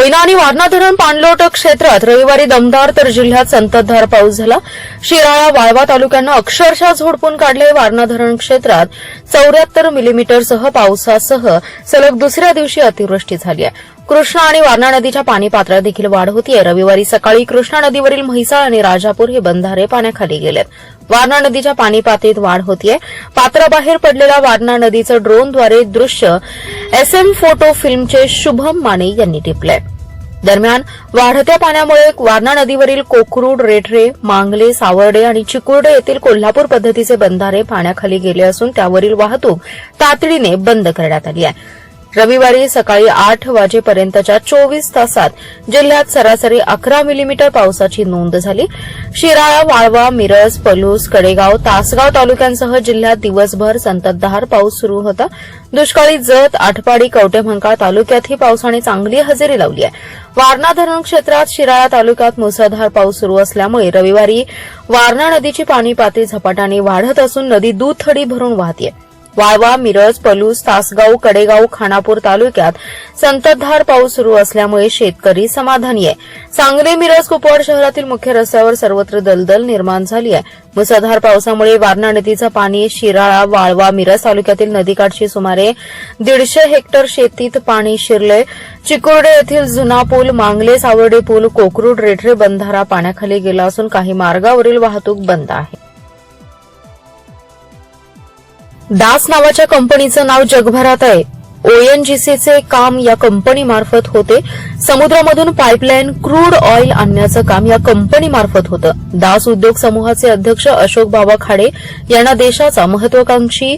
कोयना आणि वारणा धरण पाणलोट क्षेत्रात रविवारी दमदार तर जिल्ह्यात संततधार पाऊस झाला। शिराळा वाळवा तालुक्यांना अक्षरशः झोडपून काढले। वारणा धरण क्षेत्रात 74 मिलीमीटरसह पावसासह सलग दुसऱ्या दिवशी अतिवृष्टी झाली आहे। कृष्णा आणि वारणा नदीच्या पाणी पातळीत देखील वाढ होतीये। रविवारी सकाळी कृष्णा नदीवरील म्हैसाळ आणि राजापूर हे बंधारे पाण्याखाली गेलेत। वारणा नदीच्या पाणी पातळीत वाढ होतीये। पात्राबाहेर पडलेल्या वारणा नदीचं ड्रोनद्वारे दृश्य SM फोटो फिल्मचे शुभम माने यांनी टिपलंय। दरम्यान वाढत्या पाण्यामुळे वारणा नदीवरील कोकरूड, रेठरे, मांगले, सावर्डे आणि चिकुर्डे येथील कोल्हापूर पद्धतीचे बंधारे पाण्याखाली गेले असून त्यावरील वाहतूक तातडीने बंद करण्यात आली आहे। रविवारी सकाळी 8 वाजेपर्यंतच्या 24 तासात जिल्ह्यात सरासरी 11 मिलीमीटर पावसाची नोंद झाली। शिराळा, वाळवा, मिरज, पलूस, कडेगाव, तासगाव तालुक्यांसह जिल्ह्यात दिवसभर संततधार पाऊस सुरू होता। दुष्काळी जत, आटपाडी, कवठेमंकाळ तालुक्यातही पावसाने चांगली हजेरी लावली आहे। वारणा धरण क्षेत्रात शिराळा तालुक्यात मुसळधार पाऊस सुरू असल्यामुळे रविवारी वारणा नदीची पाणी पातळी झपाट्याने वाढत असून नदी दुथडी भरून वाहतेय। वाळवा, मिरज, पलूस, तासगाव, कडेगाव, खानापूर तालुक्यात संततधार पाऊस सुरू असल्यामुळे शेतकरी समाधानी आहे। सांगली, मिरज, कुपवाड शहरातील मुख्य रस्त्यावर सर्वत्र दलदल निर्माण झाली आहे। मुसळधार पावसामुळे वारणा नदीचं पाणी शिराळा, वाळवा, मिरज तालुक्यातील नदीकाठची सुमारे 150 हेक्टर शेतीत पाणी शिरले। चिकुर्डे येथील जुना पूल, मांगले, सावर्डे पूल, कोकरूड, रेठरे बंधारा पाण्याखाली गेला असून काही मार्गावरील वाहतूक बंद आहे। दास नावाच्या कंपनीचं नाव जगभरात आहे। ONGCचे काम या कंपनीमार्फत होते। समुद्रामधून पाईपलाईन, क्रूड ऑइल आणण्याचं काम या कंपनीमार्फत होतं। दास उद्योग समूहाचे अध्यक्ष अशोक बाबा खाडे यांना देशाचा महत्वाकांक्षी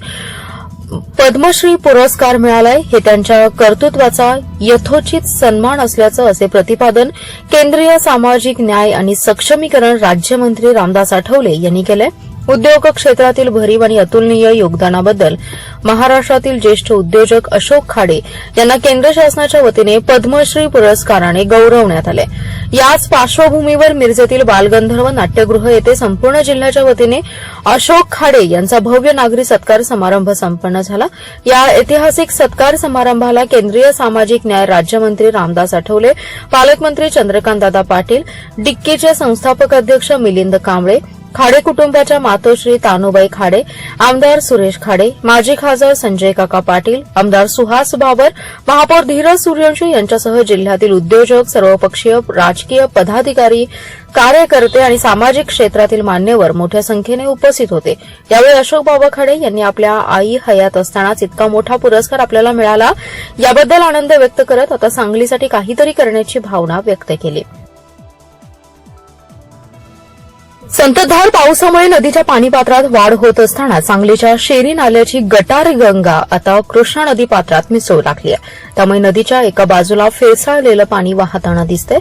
पद्मश्री पुरस्कार मिळालाय। हे त्यांच्या कर्तृत्वाचा यथोचित सन्मान असल्याचं असे प्रतिपादन केंद्रीय सामाजिक न्याय आणि सक्षमीकरण राज्यमंत्री रामदास आठवले यांनी केलंय। उद्योग क्षेत्रातील भरीव आणि अतुलनीय योगदानाबद्दल महाराष्ट्रातील ज्येष्ठ उद्योजक अशोक खाडे यांना केंद्र शासनाच्या वतीने पद्मश्री पुरस्काराने गौरवण्यात आले। याच पार्श्वभूमीवर मिरजेतील बालगंधर्व नाट्यगृह येथे संपूर्ण जिल्ह्याच्या वतीने अशोक खाडे यांचा भव्य नागरी सत्कार समारंभ संपन्न झाला। या ऐतिहासिक सत्कार समारंभाला केंद्रीय सामाजिक न्याय राज्यमंत्री रामदास आठवले, पालकमंत्री चंद्रकांतदादा पाटील, डिक्कीचे संस्थापक अध्यक्ष मिलिंद कांबळे, खाडे कुटुंबाच्या मातोश्री तानुबाई खाडे, आमदार सुरेश खाडे, माजी खासदार संजय काका पाटील, आमदार सुहास बाबर, महापौर धीरज सूर्यवंशी यांच्यासह जिल्ह्यातील उद्योजक, सर्वपक्षीय राजकीय पदाधिकारी, कार्यकर्ते आणि सामाजिक क्षेत्रातील मान्यवर मोठ्या संख्येने उपस्थित होते। यावेळी अशोक बाबा खाडे यांनी आपल्या आई हयात असतानाच इतका मोठा पुरस्कार आपल्याला मिळाला याबद्दल आनंद व्यक्त करत आता सांगलीसाठी काहीतरी करण्याची भावना व्यक्त केली। संततधार पावसामुळे नदीच्या पाणीपात्रात वाढ होत असताना सांगलीच्या शेरी नाल्याची गटार गंगा आता कृष्णा नदी पात्रात मिसळू लागली आहे। त्यामुळे नदीच्या एका बाजूला फेसाळलेलं पाणी वाहताना दिसतंय।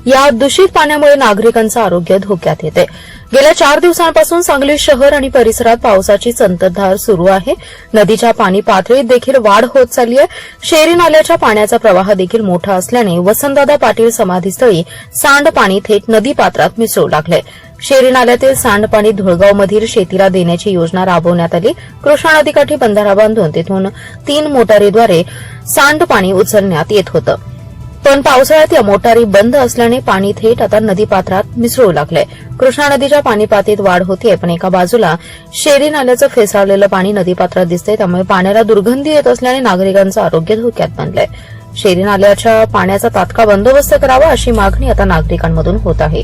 या दूषित पाण्यामुळे नागरिकांचं आरोग्य धोक्यात येते। गेल्या 4 दिवसांपासून सांगली शहर आणि परिसरात पावसाची संततधार सुरू आहे। नदीच्या पाणी पातळीत देखील वाढ होत चालली आहे। शेरी नाल्याच्या पाण्याचा प्रवाह देखील मोठा असल्याने वसंतदादा पाटील समाधीस्थळी सांडपाणी थेट नदीपात्रात मिसळू लागलंय। शेरी नाल्यातील सांडपाणी धुळगावमधील शेतीला देण्याची योजना राबवण्यात आली। कृष्णा नदीकाठी बंधारा बांधून तिथून 3 मोटारीद्वारे सांडपाणी उचलण्यात येत होतं, पण पावसाळ्यात या मोटारी बंद असल्याने पाणी थेट आता नदीपात्रात मिसळू लागलंय। कृष्णा नदीच्या पाणी पातळीत वाढ होतीये, पण एका बाजूला शेरी नाल्याचं फेसाळलेलं पाणी नदीपात्रात दिसतंय। त्यामुळे पाण्याला दुर्गंधी येत असल्याने नागरिकांचं आरोग्य धोक्यात बनलंय। शेरी नाल्याच्या पाण्याचा तात्काळ बंदोबस्त करावा अशी मागणी आता नागरिकांमधून होत आहे।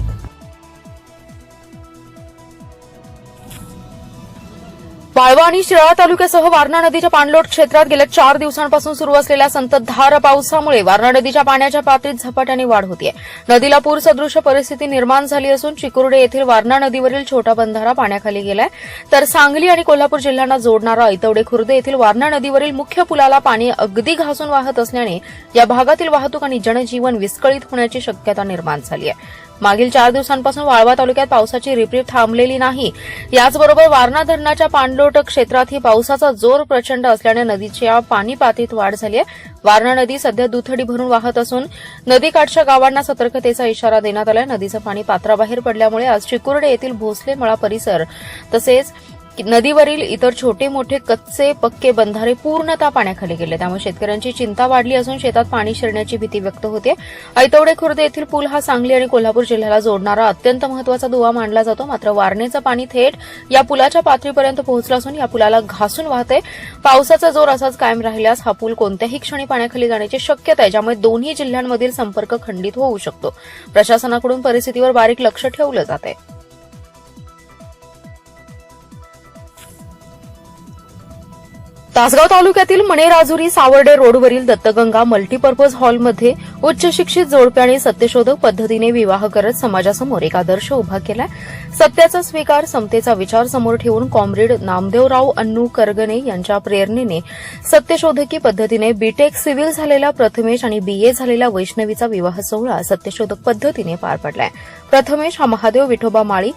वाळवा आणि शिराळा तालुक्यासह वारणा नदीच्या पाणलोट क्षेत्रात गेल्या 4 दिवसांपासून सुरू असलेल्या संततधार पावसामुळे वारणा नदीच्या पाण्याच्या पातळीत झपाट्याने वाढ होतीये। नदीला पूरसदृश परिस्थिती निर्माण झाली असून चिकुर्डे येथील वारणा नदीवरील छोटा बंधारा पाण्याखाली गेलाय, तर सांगली आणि कोल्हापूर जिल्ह्यांना जोडणारा ऐतवडे खुर्द येथील वारणा नदीवरील मुख्य पुलाला पाणी अगदी घासून वाहत असल्याने या भागातील वाहतूक आणि जनजीवन विस्कळीत होण्याची शक्यता निर्माण झाली आहे। मागील 4 दिवसांपासून वाळवा तालुक्यात पावसाची रिपरिप थांबलेली नाही। याचबरोबर वारणा धरणाच्या पाणलोट क्षेत्रातही पावसाचा जोर प्रचंड असल्याने नदीच्या पाणी पातळीत वाढ झाली आहे। वारणा नदी सध्या दुथडी भरून वाहत असून नदीकाठच्या गावांना सतर्कतेचा इशारा देण्यात आलाय। नदीचं पाणी पात्राबाहेर पडल्यामुळे आज चिकुर्डे येथील भोसले मळा परिसर तसेच नदीवरील इतर छोटे मोठे कच्चे पक्के बंधारे पूर्णतः पाण्याखाली गेले. त्यामुळे शेतकऱ्यांची चिंता वाढली असून शेतात पाणी शिरण्याची भीती व्यक्त होते. ऐतवडे खुर्द येथील पूल हा सांगली आणि कोल्हापूर जिल्ह्याला जोडणारा अत्यंत महत्वाचा दुवा मानला जातो. मात्र वारणेचं पाणी थेट या पुलाच्या पातळीपर्यंत पोहोचलं असून या पुलाला घासून वाहते. पावसाचा जोर असाच कायम राहिल्यास हा पूल कोणत्याही क्षणी पाण्याखाली जाण्याची शक्यता आहे, ज्यामुळे दोन्ही जिल्ह्यांमधील संपर्क खंडित होऊ शकतो. प्रशासनाकडून परिस्थितीवर बारीक लक्ष ठेवलं जात आहे. तासगाव तालुक्यातील मणेराजुरी सावर्डे रोडवरील दत्तगंगा मल्टीपर्पज हॉलमध्ये उच्च शिक्षित जोडपे आणि सत्यशोधक पद्धतीने विवाह करत समाजासमोर एक आदर्श उभा केलाय. सत्याचा स्वीकार, समतेचा विचार समोर ठेवून कॉम्रेड नामदेवराव अण्णू करगणे यांच्या प्रेरणेने सत्यशोधकी पद्धतीने बीटेक सिव्हिल झालेला प्रथमेश आणि बीए झालेला वैष्णवीचा विवाह सोहळा सत्यशोधक पद्धतीने पार पडलाय. प्रथमेश हा महादेव विठोबा माळी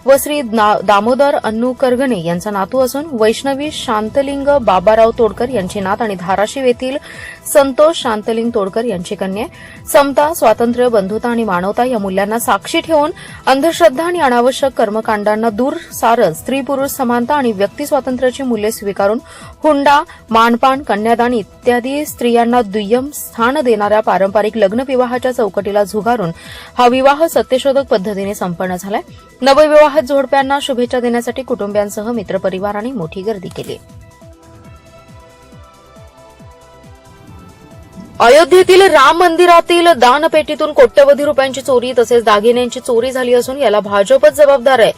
व श्री दामोदर अण्णू करगणे यांचा नातू असून वैष्णवी शांतलिंग बाबाराव तोडकर यांची नात आणि धाराशिव येथील संतोष शांतलिंग तोडकर यांची कन्या. समता, स्वातंत्र्य, बंधुता आणि मानवता या मूल्यांना साक्षी ठेवून अंधश्रद्धा आणि अनावश्यक कर्मकांडांना दूर सारत स्त्री पुरुष समानता आणि व्यक्ती स्वातंत्र्याची मूल्ये स्वीकारून हुंडा, मानपान, कन्यादान इत्यादी स्त्रियांना दुय्यम स्थान देणाऱ्या पारंपरिक लग्नविवाहाच्या चौकटीला झुगारून हा विवाह सत्यशोधक पद्धतीने संपन्न झालाय. नवविवाहित जोडप्यांना शुभेच्छा देण्यासाठी कुटुंबियांसह मित्रपरिवारांनी मोठी गर्दी केली. अयोध्येतील राम मंदिरातील दानपेटीतून कोट्यवधी रुपयांची चोरी तसेच दागिन्यांची चोरी झाली असून याला भाजपच जबाबदार आहे.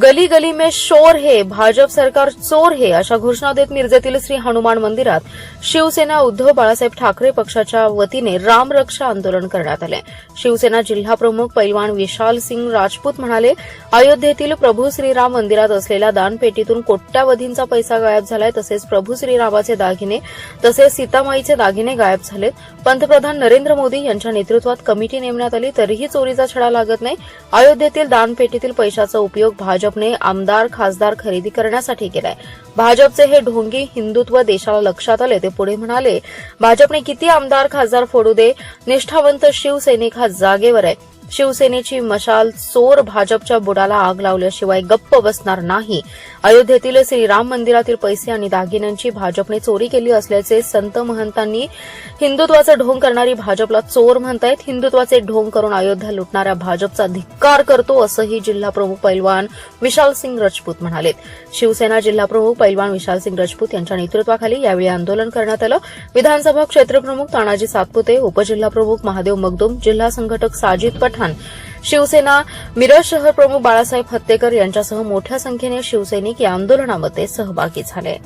गली गली में शोर है, भाजप सरकार चोर है, अशा घोषणा देत मिरजेतील श्री हनुमान मंदिरात शिवसेना उद्धव बाळासाहेब ठाकरे पक्षाच्या वतीने रामरक्षा आंदोलन करण्यात आले. शिवसेना जिल्हा प्रमुख पैलवान विशाल सिंग राजपूत म्हणाले, अयोध्येतील प्रभू श्रीराम मंदिरात असलेल्या दानपेटीतून कोट्यवधींचा पैसा गायब झालाय. तसेच प्रभू श्रीरामाचे दागिने तसेच सीतामाईचे दागिने गायब झालेत. पंतप्रधान नरेंद्र मोदी यांच्या नेतृत्वात कमिटी नेमण्यात आली तरीही चोरीचा छडा लागत नाही. अयोध्येतील दानपेटीतील पैशाचा उपयोग भाजपने आमदार खासदार खरेदी करण्यासाठी केलाय. भाजपचे हे ढोंगी हिंदुत्व देशाला लक्षात आले. ते पुढे म्हणाले, भाजपने किती आमदार खासदार फोडू दे, निष्ठावंत शिवसैनिक हा जागेवर आहे. शिवसेनेची मशाल चोर भाजपच्या बुडाला आग लावल्याशिवाय गप्प बसणार नाही. अयोध्येतील श्रीराम मंदिरातील पैसे आणि दागिन्यांची भाजपने चोरी केली असल्याचे संत महंतांनी हिंदुत्वाचं ढोंग करणारी भाजपला चोर म्हणतायत. हिंदुत्वाचे ढोंग करून अयोध्या लुटणाऱ्या भाजपचा धिक्कार करतो असंही जिल्हा प्रमुख पैलवान विशाल सिंग राजपूत म्हणाले. शिवसेना जिल्हा प्रमुख पैलवान विशाल सिंग राजपूत यांच्या नेतृत्वाखाली यावेळी आंदोलन करण्यात आलं. विधानसभा क्षेत्रप्रमुख तानाजी सातपुते, उपजिल्हा प्रमुख महादेव मगदूम, जिल्हा संघटक साजिद पठाण, शिवसेना मिरज शहर प्रमुख बाळासाहेब हत्तेकर यांच्यासह मोठ्या संख्येने शिवसैनिक या आंदोलनामध्ये सहभागी झाले.